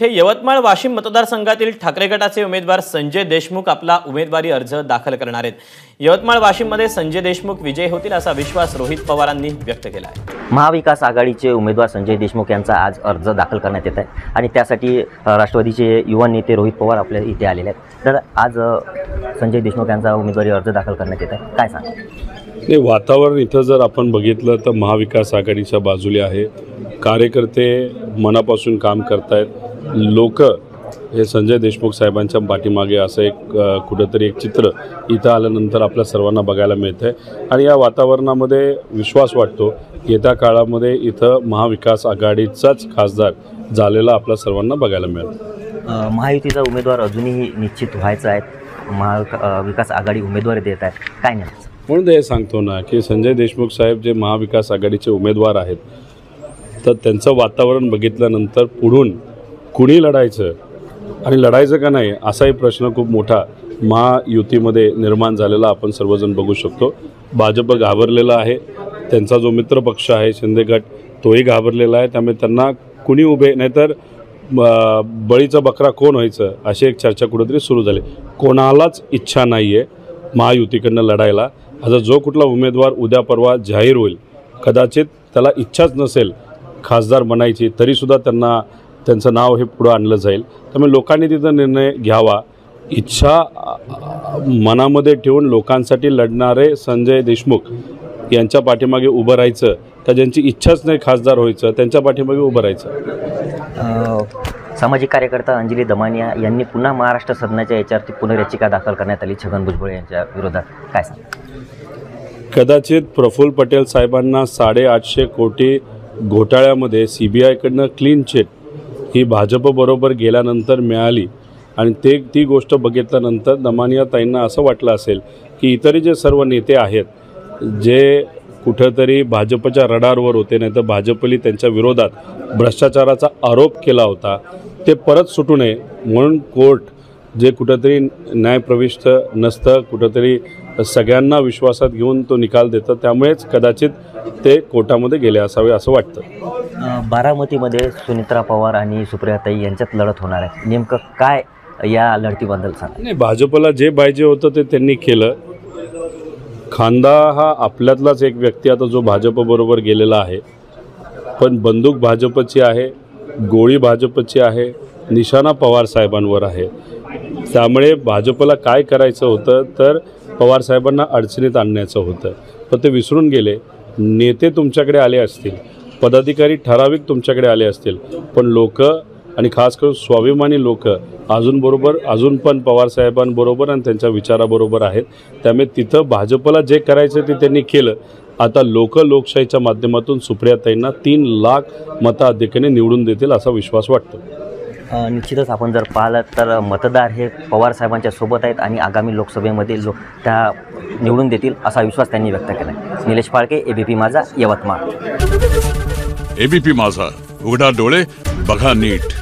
इथे यवतमाळ वाशिम मतदारसंघातील ठाकरे गटाचे उमेदवार संजय देशमुख आपला उमेदवारी अर्ज दाखल करणार आहेत। यवतमाळ वाशिममध्ये संजय देशमुख विजयी होतील असा विश्वास रोहित पवारांनी व्यक्त केला आहे। महाविकास आघाडीचे उमेदवार संजय देशमुख यांचा आज अर्ज दाखल करण्यात येत आहे आणि त्यासाठी राष्ट्रवादीचे युवा नेते रोहित पवार आपल्या इथे आलेले आहेत। तर आज संजय देशमुख यांचा उमेदवारी अर्ज दाखल करण्यात येत आहे, काय सांगा? नाही, वातावरण इथं जर आपण बघितलं तर महाविकास आघाडीच्या बाजूला आहे। कार्यकर्ते मनापासून काम करतायत। लोक हे संजय देशमुख साहेबांच्या पाठीमागे असं एक कुठेतरी एक चित्र इथं आल्यानंतर आपल्या सर्वांना बघायला मिळतंय आणि या वातावरणामध्ये विश्वास वाटतो येत्या काळामध्ये इथं महाविकास आघाडीचाच खासदार झालेला आपल्या सर्वांना बघायला मिळेल। महायुतीचा उमेदवार अजूनही निश्चित व्हायचा आहे, महाविकास आघाडी उमेदवार देत आहे, काय नाही? म्हणून हे सांगतो ना की संजय देशमुख साहेब जे महाविकास आघाडीचे उमेदवार आहेत तर त्यांचं वातावरण बघितल्यानंतर पुढून कुणी लढायचं आणि लढायचं का नाही असाही प्रश्न खूप मोठा महायुतीमध्ये निर्माण झालेला आपण सर्वजण बघू शकतो। भाजप घाबरलेला आहे, त्यांचा जो मित्रपक्ष आहे शिंदे गट तोही घाबरलेला आहे। त्यामुळे त्यांना कुणी उभे नाहीतर बळीचा बकरा कोण व्हायचं अशी एक चर्चा कुठेतरी सुरू झाली। कोणालाच इच्छा नाही आहे महायुतीकडनं लढायला। आता जो कुठला उमेदवार उद्या परवा जाहीर होईल कदाचित त्याला इच्छाच नसेल खासदार बनायची तरीसुद्धा त्यांचं नाव हे पुढं आणलं जाईल। त्यामुळे लोकांनी तिथं निर्णय घ्यावा। इच्छा मनामध्ये ठेवून लोकांसाठी लढणारे संजय देशमुख यांच्या पाठीमागे उभं राहायचं का ज्यांची इच्छाच नाही खासदार व्हायचं त्यांच्या पाठीमागे उभं राहायचं। सामाजिक कार्यकर्ता अंजली दमानिया यांनी पुन्हा महाराष्ट्र सदनाच्या याच्यावरती पुनर्याचिका दाखल करण्यात आली छगन भुजबळ यांच्या विरोधात, काय सांगा? कदाचित प्रफुल्ल पटेल साहेबांना 850 कोटी घोटाळ्यामध्ये CBIकडनं क्लीन चिट ही भाजपबरोबर गेल्यानंतर मिळाली आणि ती गोष्ट बघितल्यानंतर दमानिया ताईंना असं वाटलं असेल की इतर जे सर्व नेते आहेत जे कुठंतरी भाजपच्या रडारवर होते नाही तर भाजपली त्यांच्या विरोधात भ्रष्टाचाराचा आरोप केला होता ते परत सुटू नये म्हणून कोर्ट जे कुठंतरी न्यायप्रविष्ट नसतं कुठंतरी सगळ्यांना विश्वासात घेऊन तो निकाल देतं त्यामुळेच कदाचित ते कोर्टामध्ये गेले असावे असं वाटतं। बारामतीमध्ये सुनित्रा पवार आणि सुप्रियाताई यांच्यात लढत होणार आहे, नेमकं काय या लढतीबद्दल सांगा? नाही, भाजपला जे पाहिजे होतं ते त्यांनी केलं। खांदा हा आपल्यातलाच एक व्यक्ती आता जो भाजपबरोबर गेलेला आहे पण बंदूक भाजपची आहे, गोळी भाजपची आहे, निशाणा पवार साहेबांवर आहे। त्यामुळे भाजपला काय करायचं होतं तर पवार साहेबांना अडचणीत आणण्याचं होतं पण ते विसरून गेले। नेते तुमच्याकडे आले असतील, पदाधिकारी ठराविक तुमच्याकडे आले असतील पण लोक आणि खास करून स्वाभिमानी लोक अजून पण पवार साहेबांबरोबर आणि त्यांच्या विचाराबरोबर आहेत। त्यामुळे तिथं भाजपला जे करायचं ते त्यांनी केलं। आता लोकशाहीच्या माध्यमातून सुप्रियाताईंना 3 लाख मताधिक्याने निवडून देतील असा विश्वास वाटतो। निश्चितच आपण जर पाहिलं तर मतदार हे पवार साहेबांच्या सोबत आहेत आणि आगामी लोकसभेमध्ये त्या निवडून देतील असा विश्वास त्यांनी व्यक्त केला आहे। निलेश फाळके, ABP माझा, यवतमाळ। ABP माझा, उघडा डोळे बघा नीट।